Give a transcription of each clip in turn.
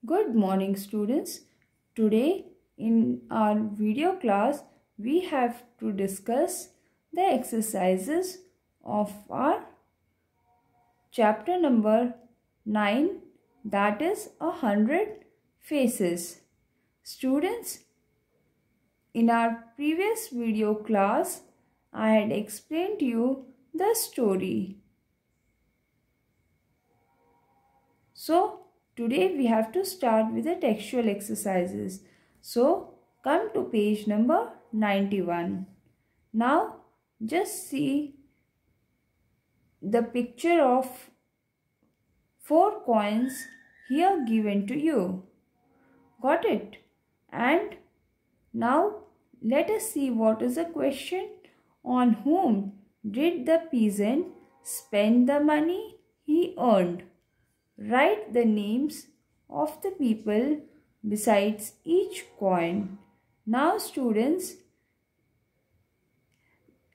Good morning students. Today in our video class we have to discuss the exercises of our chapter number 9, that is 100 faces. Students, in our previous video class I had explained to you the story. So today we have to start with the textual exercises. So come to page number 91. Now just see the picture of 4 coins here given to you. Got it? And now let us see what is the question. On whom did the peasant spend the money he earned? Write the names of the people besides each coin. Now students,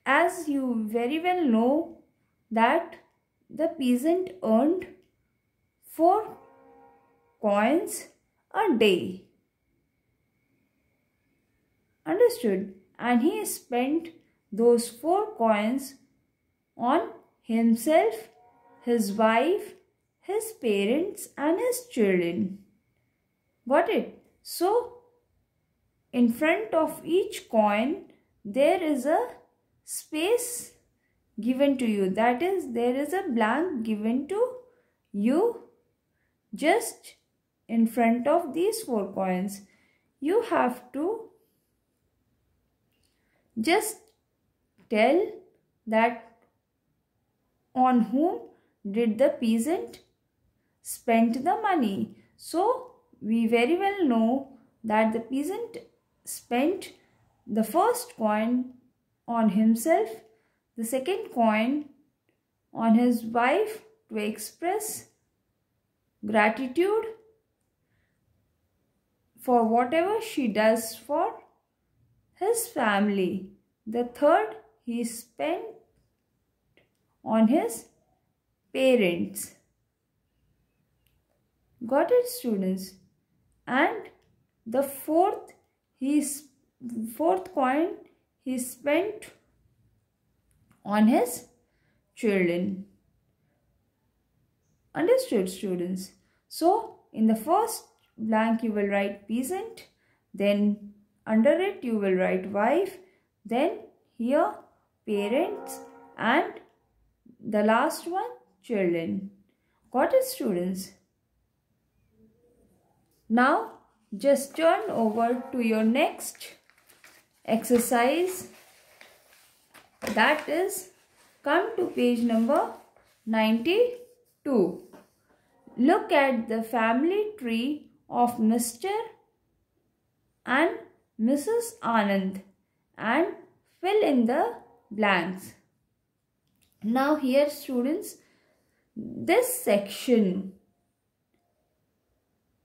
as you very well know that the peasant earned 4 coins a day. Understood? And he spent those 4 coins on himself, his wife, his parents and his children. Got it? So, in front of each coin, there is a space given to you. That is, there is a blank given to you just in front of these 4 coins. You have to just tell that on whom did the peasant spent the money. So we very well know that the peasant spent the first coin on himself, the second coin on his wife to express gratitude for whatever she does for his family. The third he spent on his parents. Got it, students? And the fourth coin he spent on his children. Understood, students? So in the first blank you will write peasant, then under it you will write wife, then here parents, and the last one children. Got it, students? Now just turn over to your next exercise, that is, come to page number 92. Look at the family tree of Mr. and Mrs. Anand and fill in the blanks. Now here, students, this section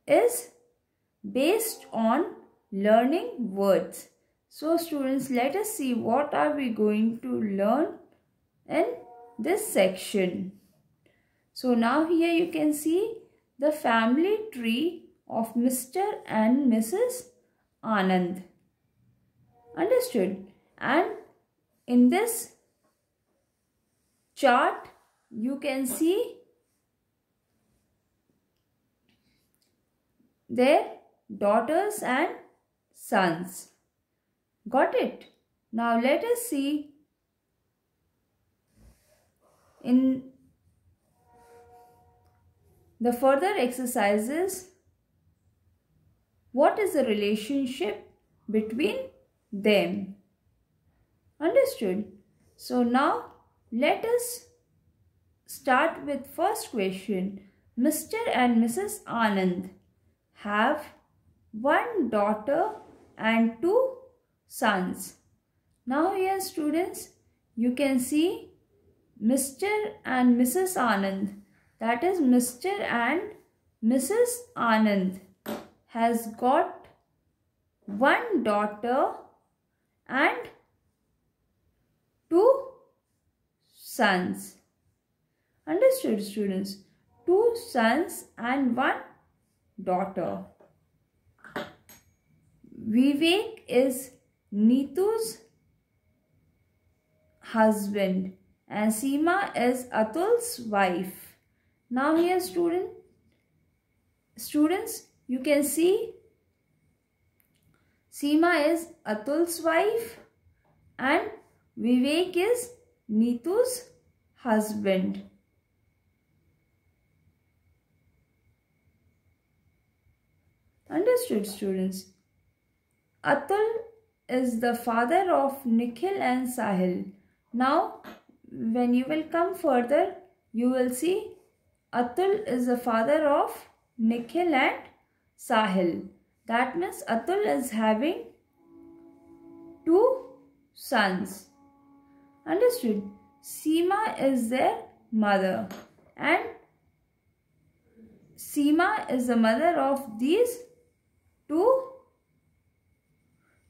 is based on learning words. So students, let us see what are we going to learn in this section. So now here you can see the family tree of Mr. and Mrs. Anand. Understood? And in this chart you can see their daughters and sons. Got it? Now let us see in the further exercises what is the relationship between them. Understood? So now let us start with first question. Mr. and Mrs. Anand have 1 daughter and 2 sons. Now here, students, you can see Mr. and Mrs. Anand, that is Mr. and Mrs. Anand has got 1 daughter and 2 sons. Understood, students? 2 sons and 1 daughter. Vivek is Neetu's husband and Seema is Atul's wife. Now here students, you can see Seema is Atul's wife and Vivek is Neetu's husband. Understood, students? Atul is the father of Nikhil and Sahil. Now, when you will come further, you will see Atul is the father of Nikhil and Sahil. That means Atul is having 2 sons. Understood? Seema is their mother and Seema is the mother of these 2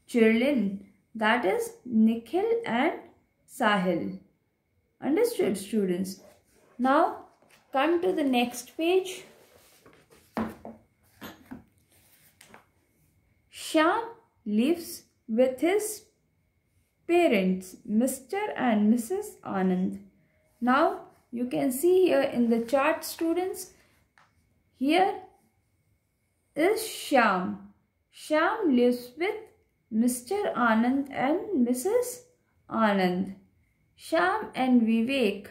children, that is Nikhil and Sahil. Understood, students? Now come to the next page. Shyam lives with his parents, Mr. and Mrs. Anand. Now you can see here in the chart, students, here is Shyam. Shyam lives with Mr. Anand and Mrs. Anand. Shyam and Vivek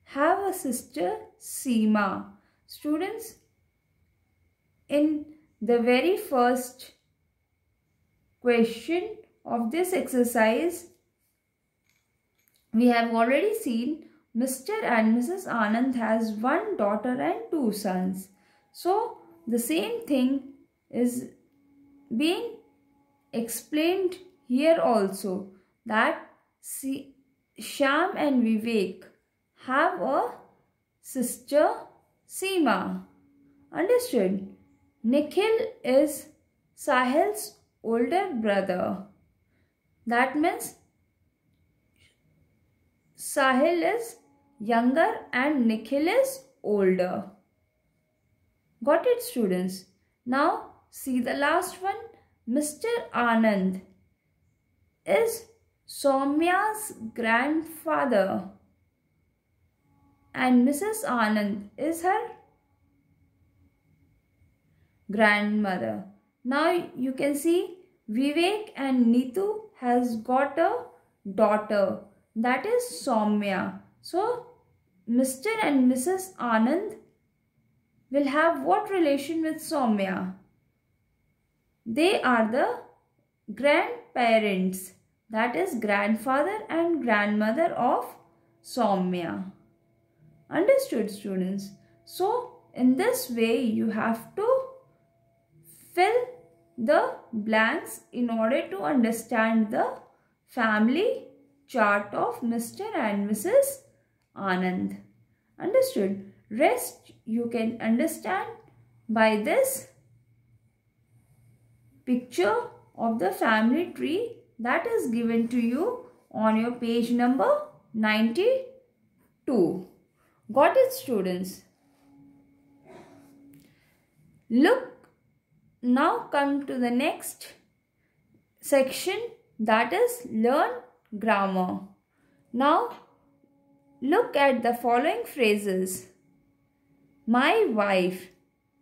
have a sister, Seema. Students, in the very first question of this exercise, we have already seen Mr. and Mrs. Anand has 1 daughter and 2 sons. So, the same thing is being explained here also, that Shyam and Vivek have a sister, Seema. Understood? Nikhil is Sahil's older brother. That means Sahil is younger and Nikhil is older. Got it, students? Now see the last one. Mr. Anand is Soumya's grandfather and Mrs. Anand is her grandmother. Now you can see Vivek and Neetu has got a daughter, that is Soumya. So Mr. and Mrs. Anand will have what relation with Soumya? They are the grandparents, that is grandfather and grandmother of Soumya. Understood, students? So in this way you have to fill the blanks in order to understand the family chart of Mr. and Mrs. Anand. Understood? Rest you can understand by this picture of the family tree that is given to you on your page number 92. Got it, students? Look, now come to the next section, that is learn grammar. Now look at the following phrases. My wife,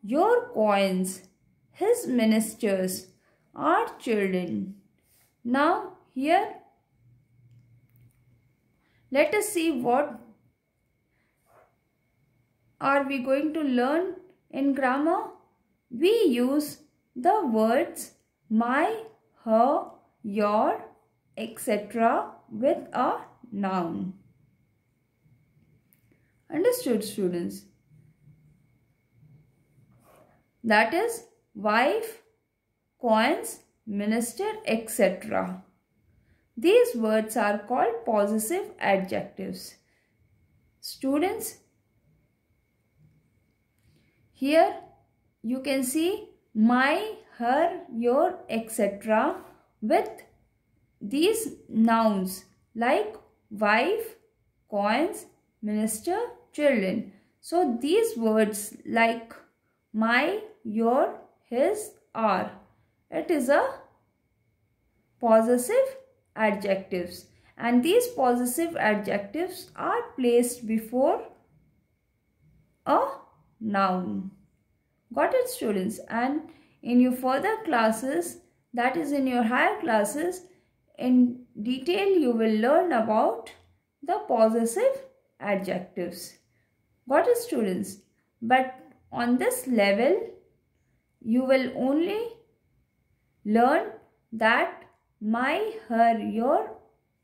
your coins, his ministers, our children. Now here let us see what are we going to learn in grammar. We use the words my, her, your, etc. with a noun. Understood, students? That is wife, coins, minister, etc. These words are called possessive adjectives. Students, here you can see my, her, your, etc. with these nouns like wife, coins, minister, children. So these words like my, your, his, our. It is a possessive adjectives, and these possessive adjectives are placed before a noun. Got it, students? And in your further classes, that is in your higher classes, in detail you will learn about the possessive adjectives. Got it, students? But on this level, you will only learn that my, her, your,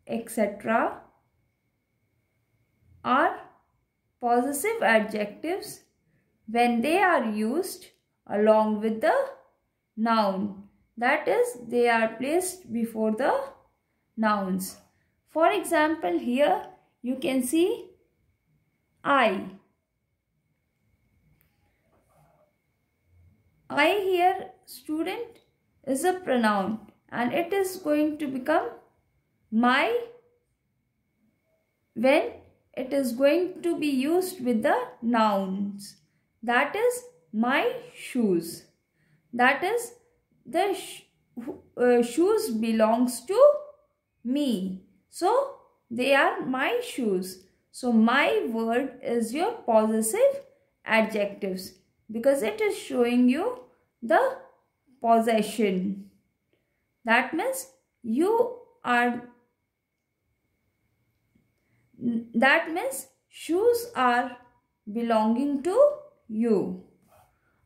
etc. are possessive adjectives when they are used along with the noun. That is, they are placed before the nouns. For example, here you can see I. I here, student, is a pronoun and it is going to become my when it is going to be used with the nouns. That is my shoes. That is the shoes belongs to me. So they are my shoes. So my word is your possessive adjectives because it is showing you the possession. That means you are, that means shoes are belonging to you.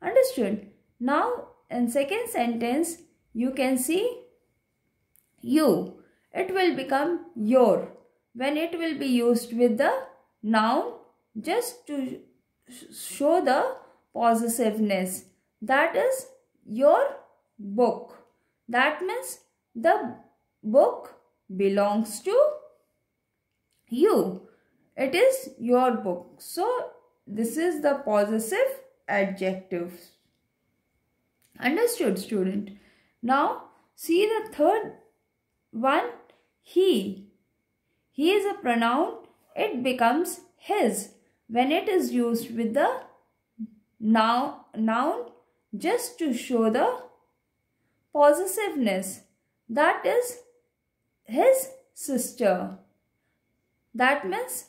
Understood? Now in second sentence you can see you. It will become your when it will be used with the noun just to show the possessiveness. That is your book. That means the book belongs to you. It is your book. So this is the possessive adjective. Understood, student? Now see the third one, he. He is a pronoun. It becomes his when it is used with the noun just to show the possessiveness. That is his sister. That means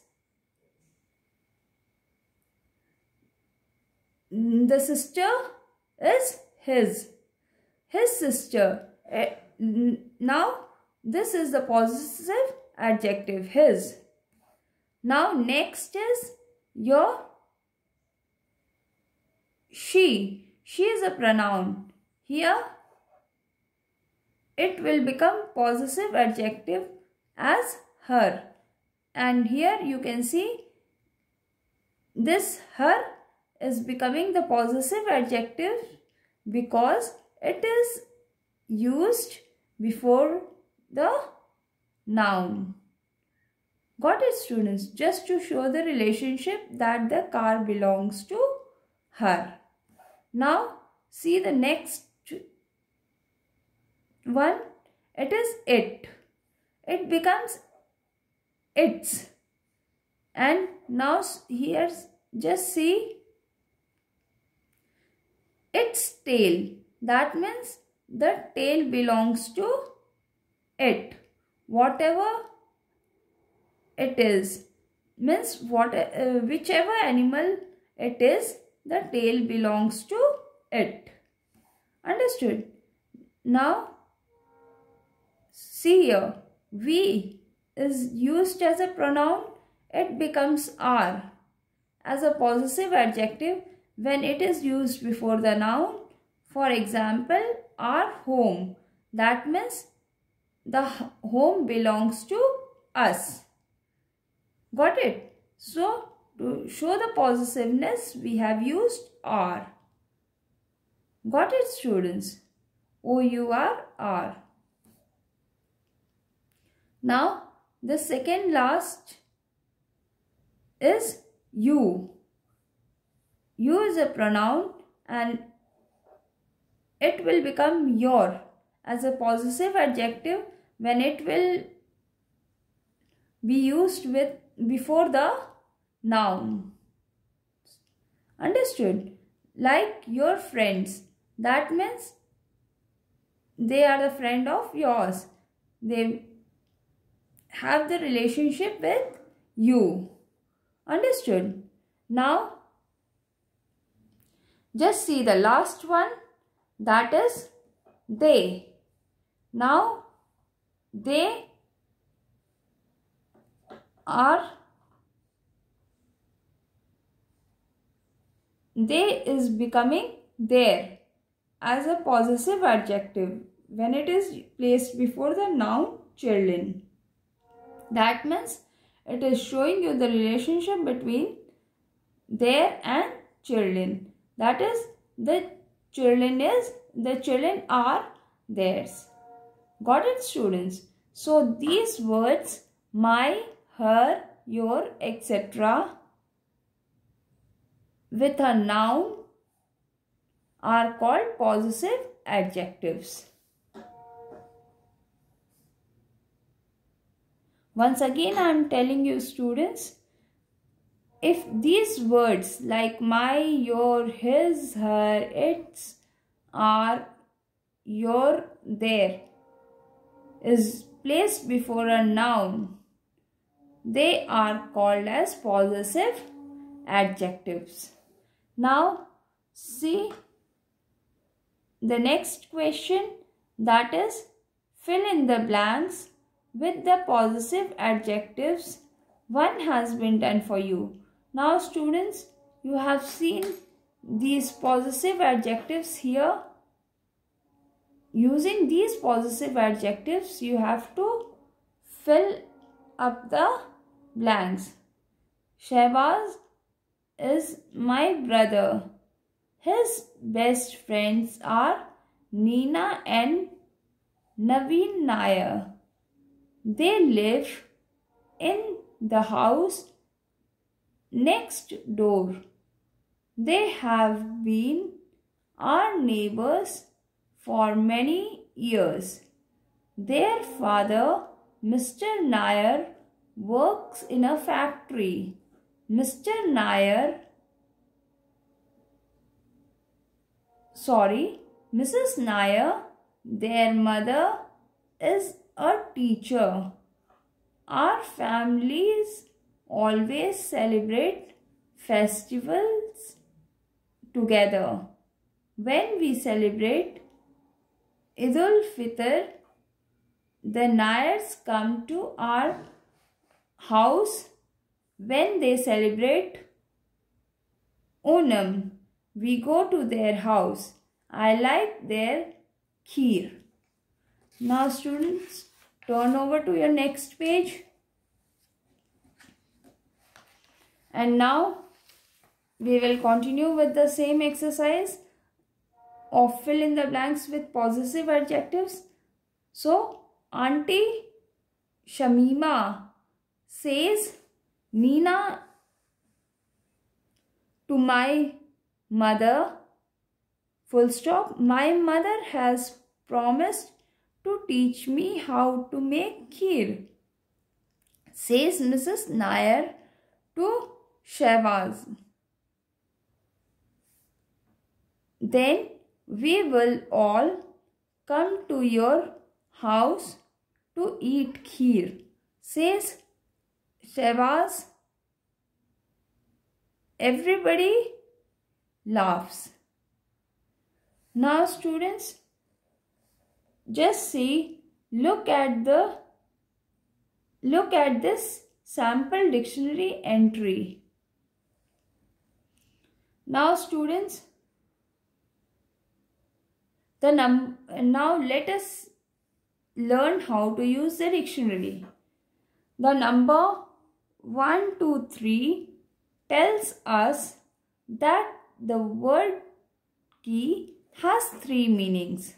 the sister is his sister. Now this is the possessive adjective, his. Now next is your she. She is a pronoun. Here it will become possessive adjective as her. And here you can see this her is becoming the possessive adjective because it is used before the noun. Got it, students? Just to show the relationship that the car belongs to her. Now see the next one. It is it. It becomes its. And now here just see its tail. That means the tail belongs to it. Whatever it is, means whichever animal it is, the tail belongs to it. Understood? Now see here, we is used as a pronoun. It becomes our as a possessive adjective when it is used before the noun. For example, our home. That means the home belongs to us. Got it? So to show the possessiveness, we have used our. Got it, students? O-U-R. Now the second last is you. You is a pronoun and it will become your as a possessive adjective when it will be used before the noun. Understood? like your friends. That means they are the friend of yours. They have the relationship with you. Understood? Now, just see the last one, that is they. Now, they is becoming there as a possessive adjective when it is placed before the noun children. That means it is showing you the relationship between there and children. That is, the children are theirs. Got it, students? So these words, my, her, your, etc. with a noun are called possessive adjectives. Once again, I am telling you, students, if these words like my, your, his, her, its, are, your, their is placed before a noun, they are called as possessive adjectives. Now, see the next question, that is fill in the blanks with the possessive adjectives. One has been done for you. Now students, you have seen these possessive adjectives here. Using these possessive adjectives, you have to fill up the blanks. Shehbaz is my brother. His best friends are Nina and Naveen Nair. They live in the house next door. They have been our neighbors for many years. Their father, Mr. Nair, works in a factory. Mrs. Nair, their mother, is a teacher. Our families always celebrate festivals together. When we celebrate Eid al-Fitr, the Nairs come to our house. When they celebrate Onam, we go to their house. I like their kheer. Now students, turn over to your next page. And now we will continue with the same exercise of fill in the blanks with possessive adjectives. So, Auntie Shamima says Nina to my mother, full stop, my mother has promised to teach me how to make kheer, says Mrs. Nair to Shehbaz. Then we will all come to your house to eat kheer, says Shehbaz. Everybody laughs. Now students, just see, look at this sample dictionary entry. Now students, now let us learn how to use the dictionary. The number 1, 2, 3 tells us that the word key has 3 meanings.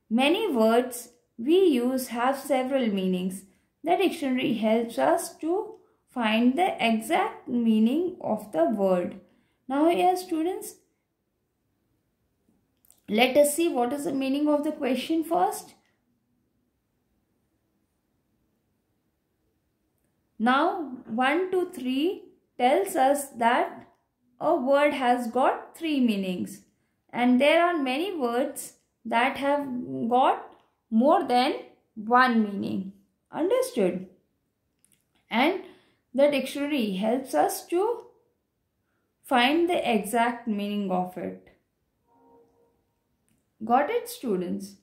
Many words we use have several meanings. The dictionary helps us to find the exact meaning of the word. Now here students, let us see what is the meaning of the question first. Now 1, 2, 3 tells us that a word has got three meanings, and there are many words that have got more than one meaning. Understood? And the dictionary helps us to find the exact meaning of it. Got it, students?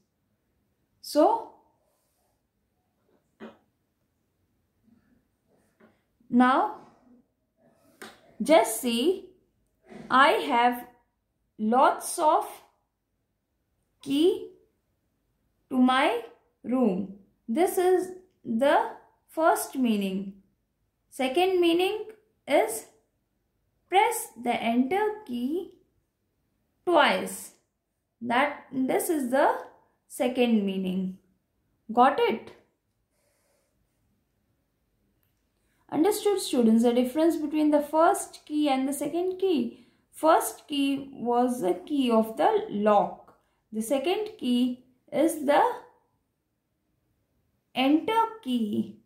So, now just see, I have lots of key to my room. This is the first meaning. Second meaning is press the enter key twice. This is the second meaning. Got it? Understood, students, the difference between the first key and the second key. First key was the key of the lock. The second key is the enter key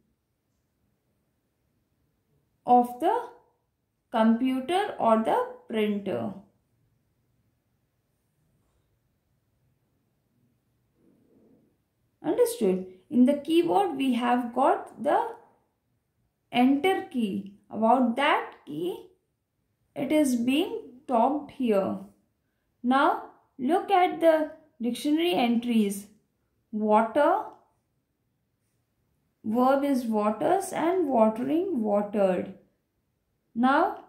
of the computer or the printer. Understood? In the keyboard we have got the enter key. About that key, it is being talked here. Now look at the dictionary entries. Water, verb is waters, and watering, watered. Now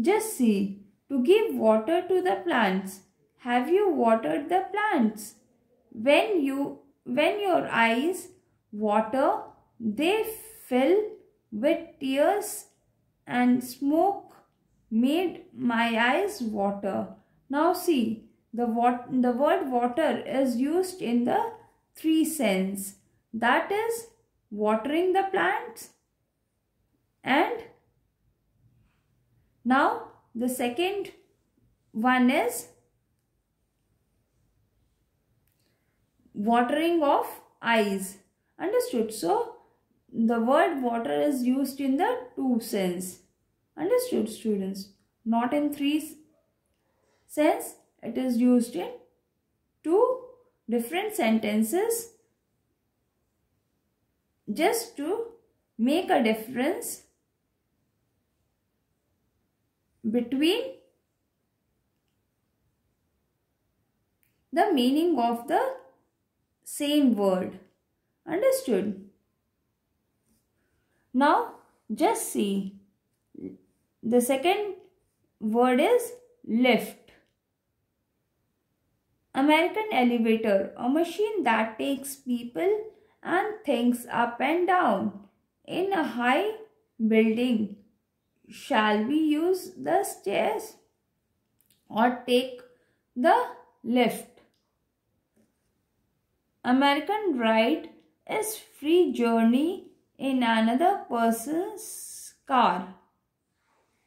just see, to give water to the plants. Have you watered the plants? When your eyes water, they fill with tears, and smoke made my eyes water. Now see, the word water is used in the three sense. That is watering the plants, and now the second one is watering of eyes. Understood? So the word water is used in the two sense. Understood, students? Not in three sense. It is used in two different sentences just to make a difference between the meaning of the same word. Understood? Now just see, the second word is lift. American elevator, a machine that takes people and things up and down in a high building. Shall we use the stairs or take the lift? American ride is free journey in another person's car.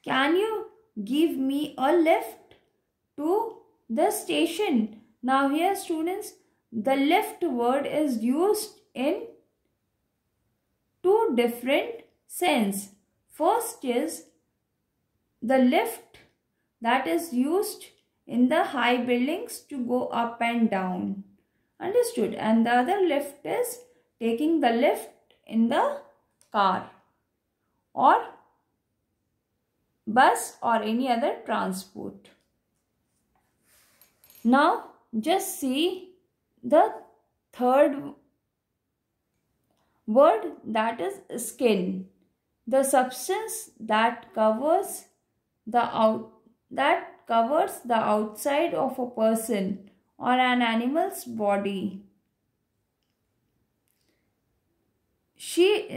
Can you give me a lift to the station? Now here, students, the lift word is used in two different sense. First is the lift that is used in the high buildings to go up and down. Understood? And the other lift is taking the lift in the car or bus or any other transport. Now just see the third word, that is skin. The substance that covers the outside of a person or an animal's body. She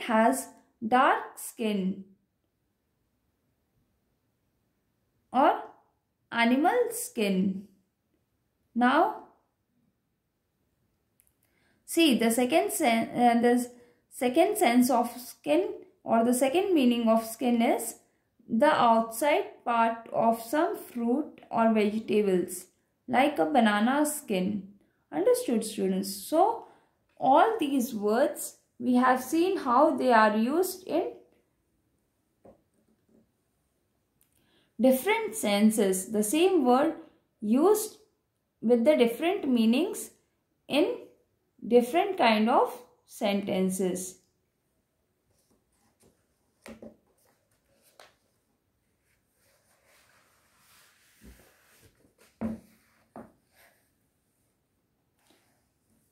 has dark skin or animal skin. Now see, the second sense of skin, or the second meaning of skin, is the outside part of some fruit or vegetables, like a banana skin. Understood, students? So all these words we have seen how they are used in different senses. The same word used with the different meanings in different kind of sentences.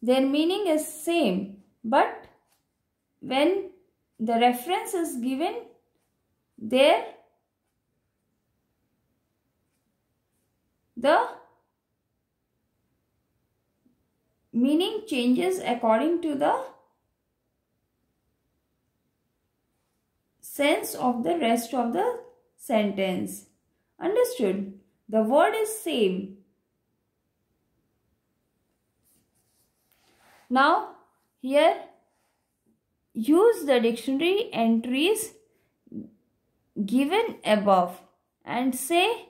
Their meaning is same, but when the reference is given, there the meaning changes according to the sense of the rest of the sentence. Understood? The word is same. Now here use the dictionary entries given above and say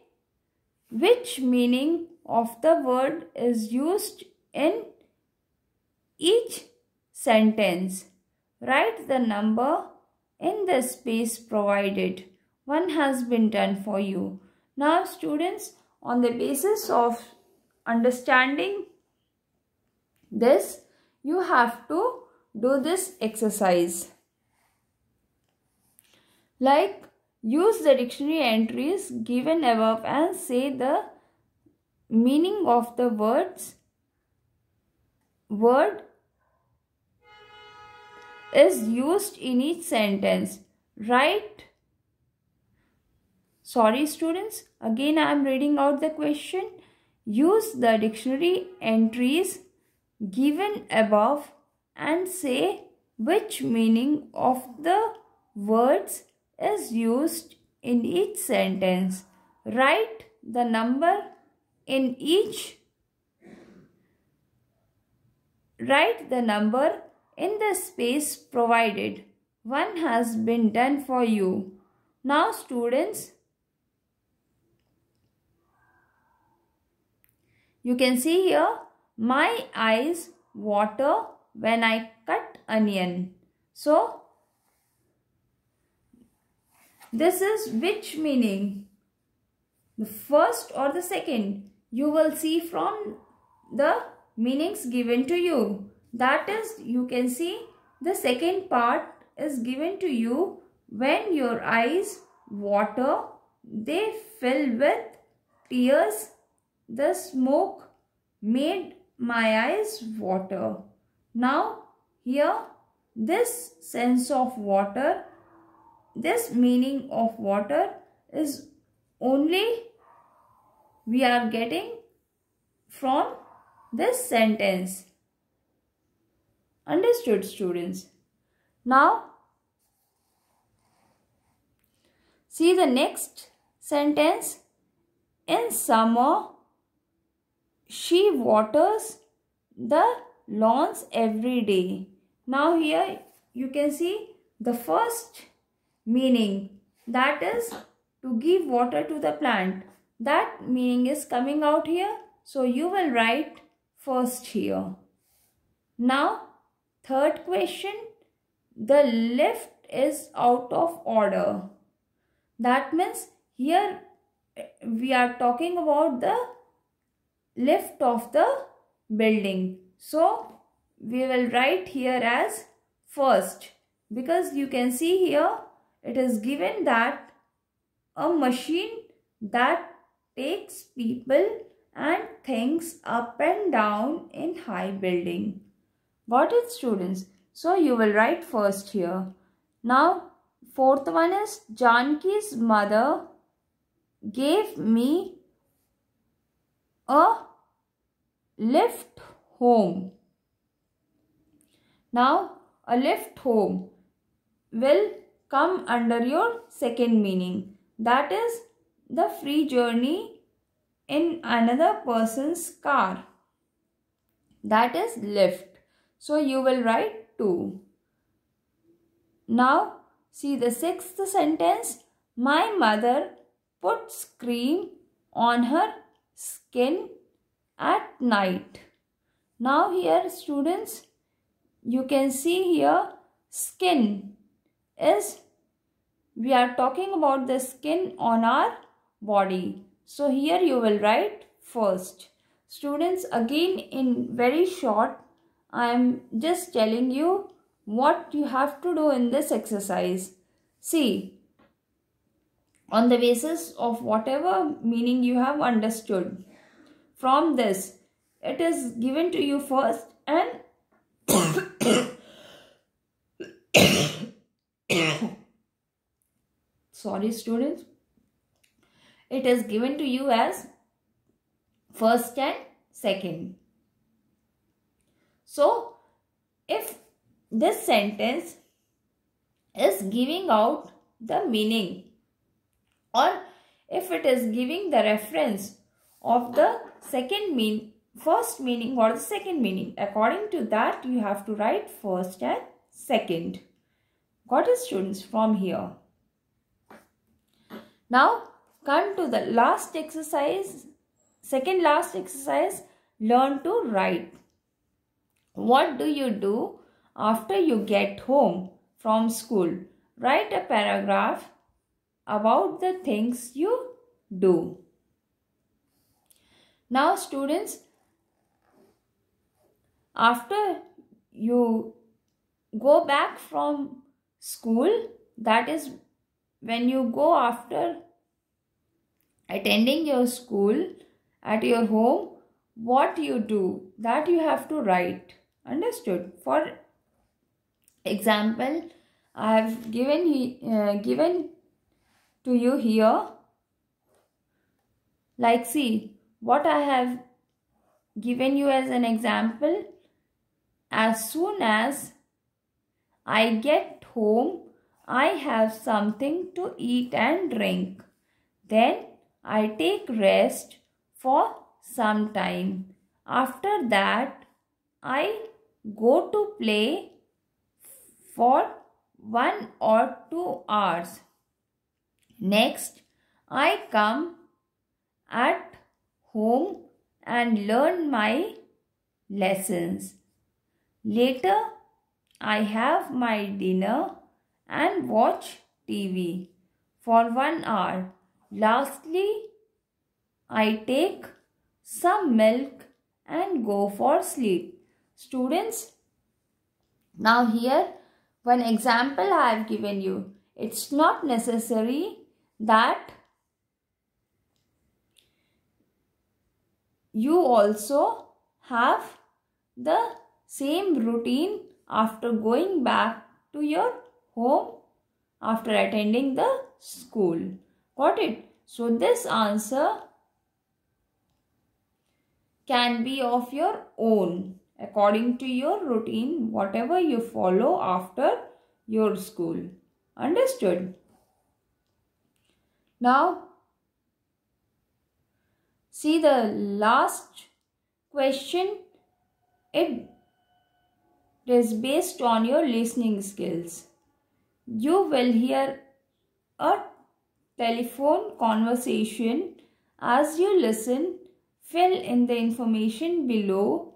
which meaning of the word is used in each sentence. Write the number in the space provided. One has been done for you. Now students, on the basis of understanding this, you have to do this exercise. Like, use the dictionary entries given above and say the meaning of the word is used in each sentence. Sorry students, again I am reading out the question. Use the dictionary entries given above and say which meaning of the words is used in each sentence. Write the number in the space provided. One has been done for you. Now students, you can see here, my eyes water when I cut onion. So, this is which meaning? The first or the second? You will see from the meanings given to you. That is, you can see the second part is given to you. When your eyes water, they fill with tears. The smoke made my eyes water. Now here this sense of water, this meaning of water is only we are getting from this sentence. Understood students? Now see the next sentence. In summer, she waters the lawns every day. Now here you can see the first meaning, that is to give water to the plant. That meaning is coming out here. So you will write first here. Now third question, the lift is out of order. That means here we are talking about the lift of the building. So we will write here as first, because you can see here it is given that a machine that takes people and things up and down in high building. Got it students? So you will write first here. Now fourth one is Janki's mother gave me a lift home. Now a lift home will come under your second meaning. That is the free journey in another person's car. That is lift. So you will write 2. Now see the sixth sentence. My mother puts cream on her skin at night. Now here students, you can see here skin is, we are talking about the skin on our body. So here you will write first. Students, again in very short, I am just telling you what you have to do in this exercise. See, on the basis of whatever meaning you have understood from this, it is given to you first and sorry students, it is given to you as first and second. So if this sentence is giving out the meaning, or if it is giving the reference of the first meaning or the second meaning, according to that you have to write first and second. Got it students from here? Now come to the last exercise, second last exercise, learn to write. What do you do after you get home from school? Write a paragraph about the things you do. Now students, after you go back from school, that is when you go after attending your school at your home, what you do, that you have to write. Understood? For example, I have given to you here, like see what I have given you as an example. As soon as I get home, I have something to eat and drink. Then I take rest for some time. After that, I go to play for 1 or 2 hours. Next, I come at home and learn my lessons. Later, I have my dinner and watch TV for 1 hour. Lastly, I take some milk and go for sleep. Students, now here one example I have given you. It's not necessary that you also have the same routine after going back to your home after attending the school. Got it? So this answer can be of your own according to your routine, whatever you follow after your school. Understood? Now, see the last question. It is based on your listening skills. You will hear a telephone conversation. As you listen, fill in the information below.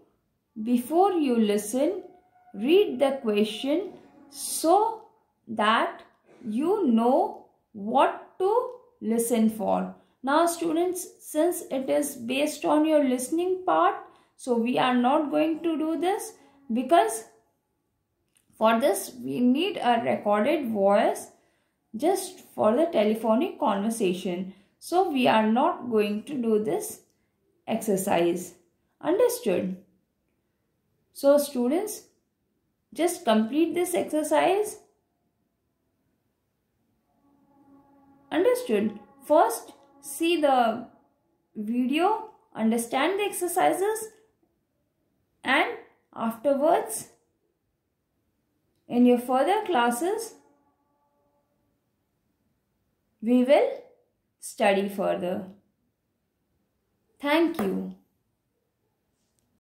Before you listen, read the question so that you know what to listen for. Now students, since it is based on your listening part, so we are not going to do this, because for this we need a recorded voice just for the telephonic conversation. So we are not going to do this exercise. Understood? So students, just complete this exercise. Understood? First, see the video, understand the exercises, and afterwards, in your further classes, we will study further. Thank you.